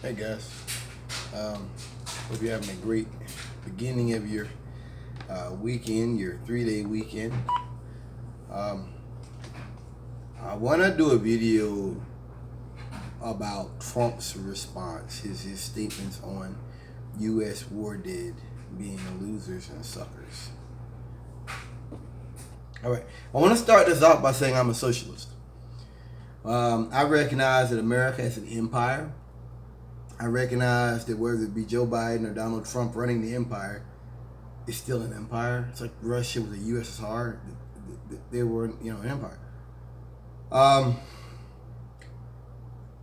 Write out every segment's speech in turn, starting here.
Hey guys, hope you're having a great beginning of your weekend, your 3-day weekend. Um, I want to do a video about Trump's response, his statements on U.S. war dead being losers and suckers. All right, I want to start this off by saying I'm a socialist. I recognize that America is an empire. I recognize that whether it be Joe Biden or Donald Trump running the empire, it's still an empire. It's like Russia with the USSR. They were, an empire. Um,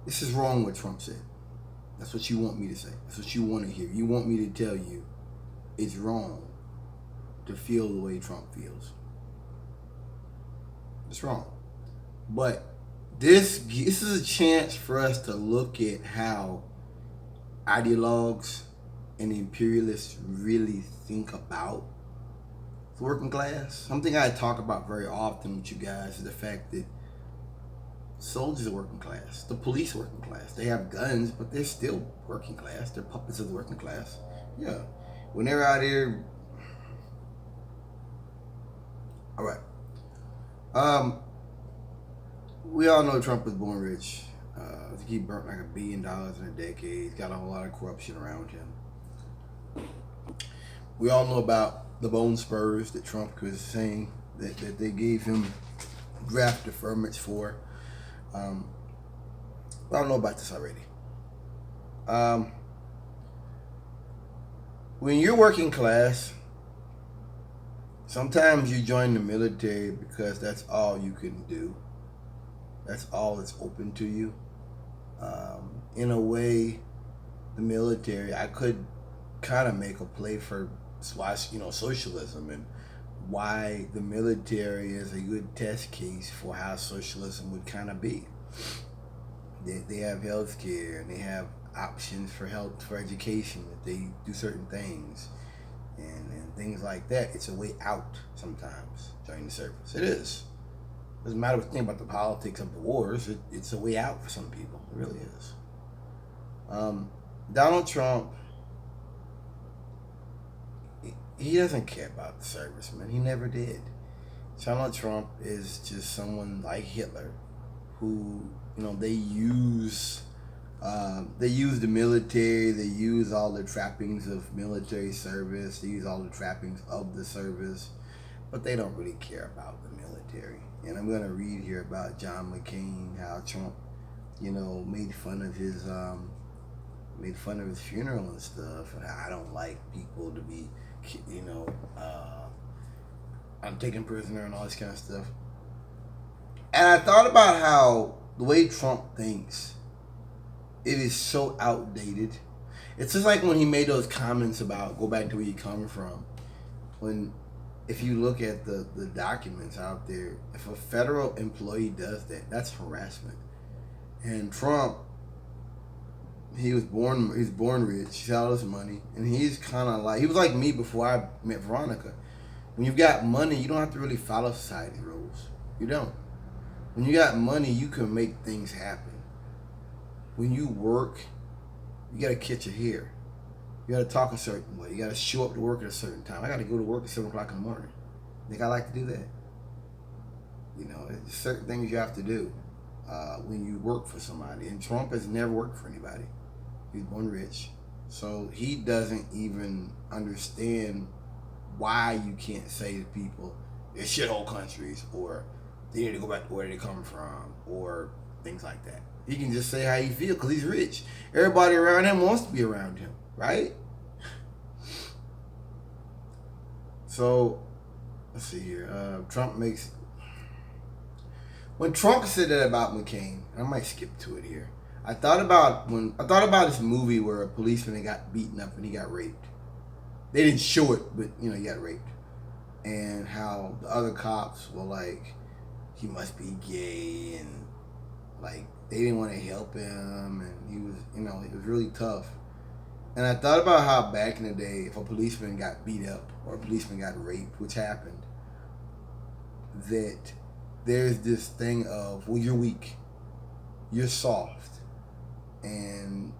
this is wrong what Trump said. That's what you want me to say. That's what you want to hear. You want me to tell you it's wrong to feel the way Trump feels. It's wrong. But this is a chance for us to look at how ideologues and imperialists really think about the working class. Something I talk about very often with you guys is the fact that soldiers are working class, the police are working class. They have guns, but they're still working class. They're puppets of the working class. Yeah. When they're out here. All right. We all know Trump was born rich. I think he burnt like $1 billion in a decade. He's got a whole lot of corruption around him. We all know about the bone spurs that Trump was saying that they gave him draft deferments for. I don't know about this already. When you're working class, sometimes you join the military because that's all you can do. That's all that's open to you. In a way, the military, I could kind of make a play for socialism and why the military is a good test case for how socialism would kind of be. They have health care and they have options for health, for education, if they do certain things and things like that. It's a way out sometimes joining the service. It is. Doesn't matter what you think about the politics of the wars. It's a way out for some people. It really is. Donald Trump, he doesn't care about the servicemen. He never did. Donald Trump is just someone like Hitler, who they use the military. They use all the trappings of military service. They use all the trappings of the service, but they don't really care about the military. And I'm gonna read here about John McCain, how Trump, made fun of his funeral and stuff. And I don't like people to be, I'm taken prisoner and all this kind of stuff. And I thought about how the way Trump thinks, it is so outdated. It's just like when he made those comments about go back to where you come from. When, if you look at the documents out there, if a federal employee does that, that's harassment. And Trump, he was born rich, he had all this money, and he's kind of like, he was like me before I met Veronica. When you've got money, you don't have to really follow society rules. You don't. When you got money, you can make things happen. When you work, you gotta catch your hair. You gotta talk a certain way. You gotta show up to work at a certain time. I gotta go to work at 7 o'clock in the morning. Think I like to do that? There's certain things you have to do when you work for somebody. And Trump has never worked for anybody. He's born rich. So he doesn't even understand why you can't say to people, they're shithole countries, or they need to go back to where they come from, or things like that. He can just say how he feels because he's rich. Everybody around him wants to be around him, right? So, let's see here. When Trump said that about McCain, I might skip to it here. I thought about this movie where a policeman got beaten up and he got raped. They didn't show it, but he got raped. And how the other cops were like, he must be gay, and like they didn't want to help him, and he was, it was really tough. And I thought about how back in the day, if a policeman got beat up or a policeman got raped, which happened, that there's this thing of, well, you're weak, you're soft, and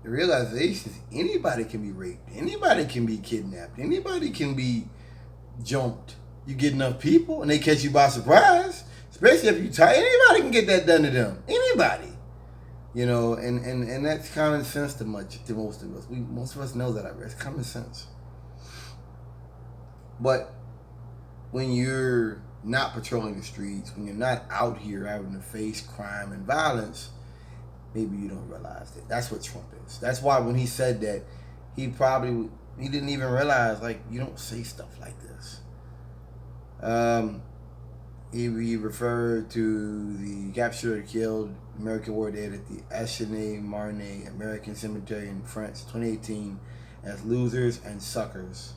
the realization is anybody can be raped, anybody can be kidnapped, anybody can be jumped. You get enough people and they catch you by surprise, especially if you tired. Anybody can get that done to them. Anybody. You know, and that's common sense to most of us. Most of us know that already. It's common sense. But when you're not patrolling the streets, when you're not out here having to face crime and violence, maybe you don't realize that. That's what Trump is. That's why when he said that, he didn't even realize, like, you don't say stuff like this. He referred to the captured or killed American war dead at the Echene-Marne American Cemetery in France 2018 as losers and suckers.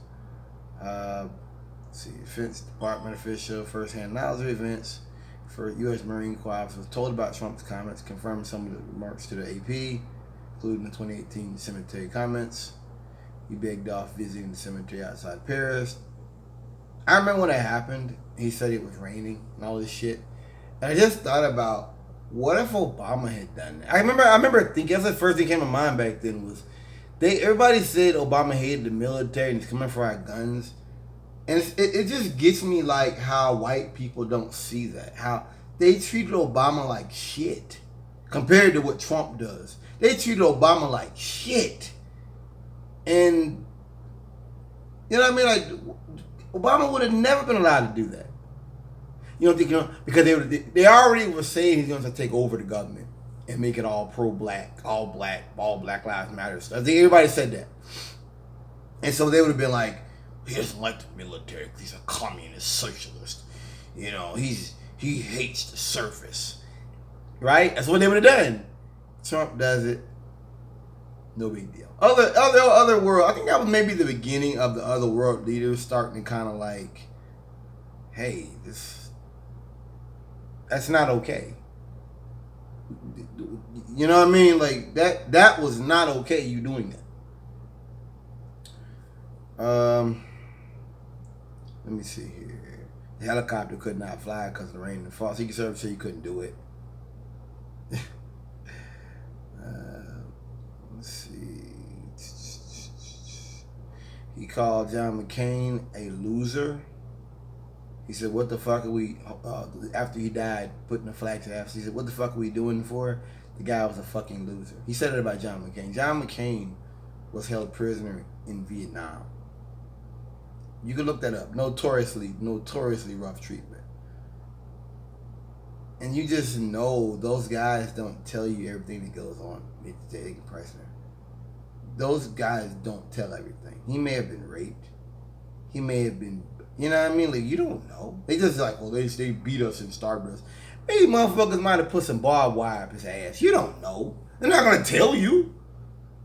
Defense Department official, first-hand knowledge of events for U.S. Marine Corps officers told about Trump's comments, confirmed some of the remarks to the AP, including the 2018 cemetery comments. He begged off visiting the cemetery outside Paris. I remember when it happened, he said it was raining and all this shit. And I just thought about, what if Obama had done that? I remember thinking, that's the first thing that came to mind back then was, everybody said Obama hated the military and he's coming for our guns. And it just gets me like how white people don't see that. How they treated Obama like shit compared to what Trump does. They treated Obama like shit. And, you know what I mean? Like, Obama would have never been allowed to do that. You don't think, because they already were saying he's going to take over the government and make it all pro-black, all Black Lives Matter stuff. I think everybody said that. And so they would have been like, he doesn't like the military because he's a communist socialist. You know, he hates the surface. Right? That's what they would have done. Trump does it. No big deal. Other world, I think that was maybe the beginning of the other world leaders starting to kind of like, hey, that's not okay. You know what I mean? Like that was not okay, you doing that. Let me see here. The helicopter could not fly because of the rain and the fog. Secret Service said you couldn't do it. Let's see. He called John McCain a loser. He said, what the fuck are we, after he died, putting the flag to the he said, what the fuck are we doing for? The guy was a fucking loser. He said it about John McCain. John McCain was held prisoner in Vietnam. You can look that up. Notoriously rough treatment. And you just know those guys don't tell you everything that goes on when they take a prisoner. Those guys don't tell everything. He may have been raped. He may have been, you know what I mean? Like, you don't know. They just like, well, they beat us and starved us. Maybe motherfuckers might have put some barbed wire up his ass. You don't know. They're not going to tell you.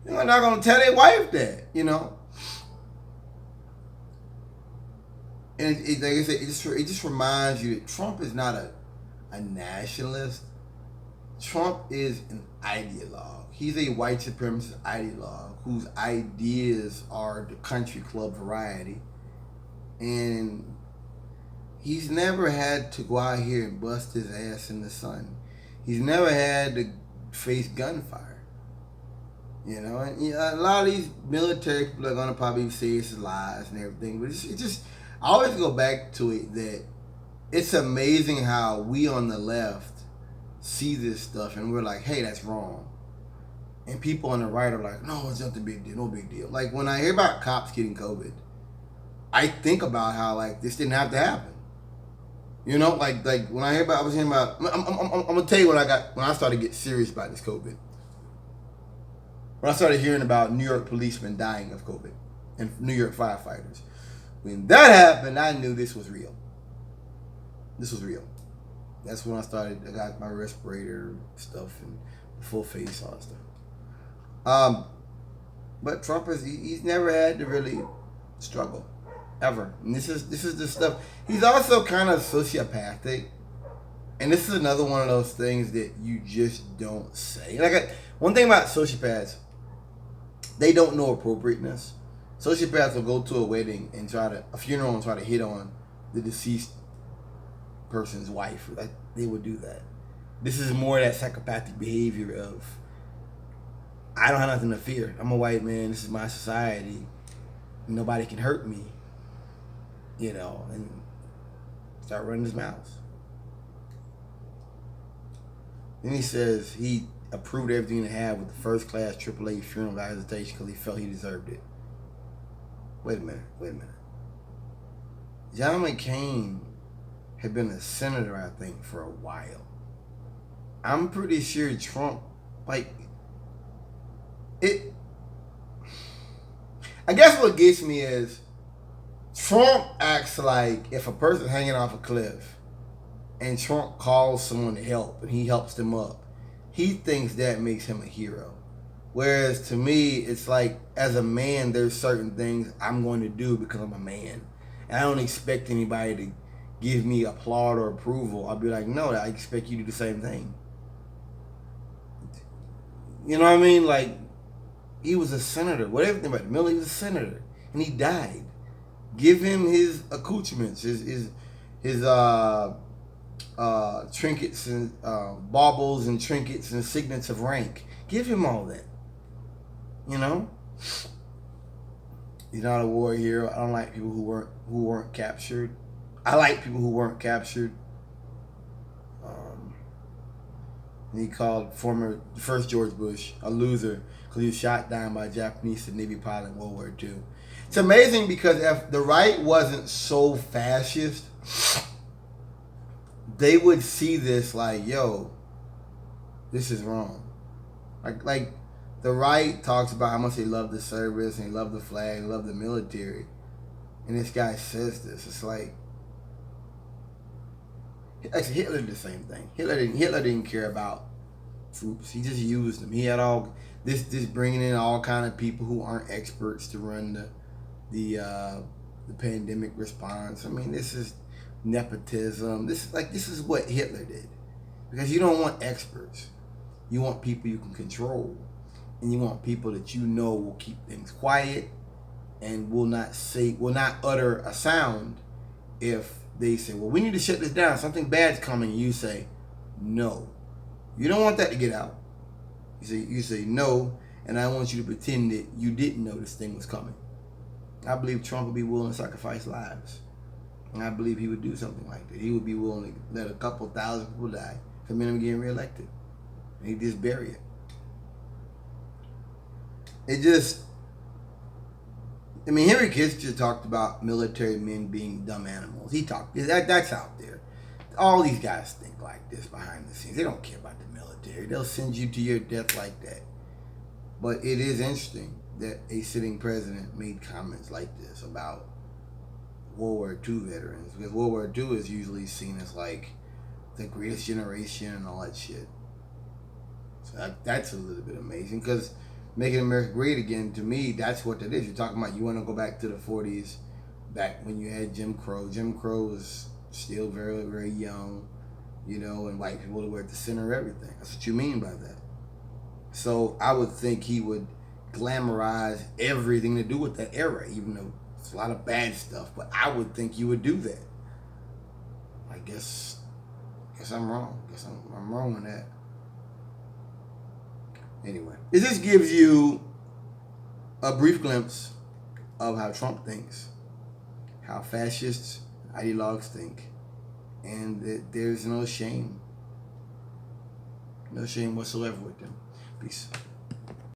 They're not going to tell their wife that, you know. And like I said, it just reminds you that Trump is not a nationalist. Trump is an ideologue. He's a white supremacist ideologue whose ideas are the country club variety. And he's never had to go out here and bust his ass in the sun. He's never had to face gunfire. You know, and a lot of these military people are gonna probably say it's lies and everything, but it just I always go back to it that it's amazing how we on the left see this stuff and we're like, hey, that's wrong. And people on the right are like, no, it's not a big deal, no big deal. Like when I hear about cops getting COVID, I think about how like this didn't have to happen. You know, like when I was hearing about, I'm gonna tell you when I started to get serious about this COVID. When I started hearing about New York policemen dying of COVID and New York firefighters. When that happened, I knew this was real. This was real. That's when I got my respirator stuff and full face, all that stuff. But Trump he's never had to really struggle. Ever. And this is the stuff. He's also kind of sociopathic. And this is another one of those things that you just don't say. Like one thing about sociopaths, they don't know appropriateness. Sociopaths will go to a wedding and a funeral and try to hit on the deceased person's wife. Like they would do that. This is more that psychopathic behavior of I don't have nothing to fear. I'm a white man. This is my society. Nobody can hurt me. And start running his mouth. Then he says he approved everything to have with the first class AAA funeral without hesitation because he felt he deserved it. Wait a minute. John McCain had been a senator, I think, for a while. I'm pretty sure Trump, I guess what gets me is Trump acts like if a person's hanging off a cliff and Trump calls someone to help and he helps them up, he thinks that makes him a hero. Whereas to me, it's like, as a man, there's certain things I'm going to do because I'm a man. And I don't expect anybody to give me applaud or approval. I'll be like, no, I expect you to do the same thing. You know what I mean? Like, he was a senator. Whatever about the middle, he was a senator. And he died. Give him his accoutrements, his trinkets and baubles and trinkets and signets of rank. Give him all that. He's not a war hero. I don't like people who weren't captured. I like people who weren't captured. He called first George Bush a loser because he was shot down by a Japanese Navy pilot in World War II. It's amazing because if the right wasn't so fascist, they would see this like, yo, this is wrong. Like the right talks about how much they love the service and they love the flag, they love the military. And this guy says this. It's like, actually, Hitler did the same thing. Hitler didn't care about troops. He just used them. He had all this bringing in all kind of people who aren't experts to run the pandemic response. I mean, this is nepotism. This is what Hitler did, because you don't want experts. You want people you can control, and you want people that will keep things quiet and will not utter a sound if they say, well, we need to shut this down, something bad's coming, and you say, no. You don't want that to get out. You say no, and I want you to pretend that you didn't know this thing was coming. I believe Trump would be willing to sacrifice lives. And I believe he would do something like that. He would be willing to let a couple thousand people die for him getting reelected. And he'd just bury it. Henry Kissinger talked about military men being dumb animals. That's out there. All these guys think like this behind the scenes. They don't care about the military. They'll send you to your death like that. But it is interesting that a sitting president made comments like this about World War II veterans, because World War II is usually seen as like the greatest generation and all that shit. So that's a little bit amazing, because making America great again, to me, that's what that is. You're talking about, you want to go back to the 40s, back when you had Jim Crow. Jim Crow was still very, very young, and white people were at the center of everything. That's what you mean by that. So I would think he would glamorize everything to do with that era, even though it's a lot of bad stuff. But I would think you would do that. I guess I'm wrong. I guess I'm wrong on that. Anyway, it just gives you a brief glimpse of how Trump thinks, how fascists, ideologues think, and that there's no shame whatsoever with them. Peace.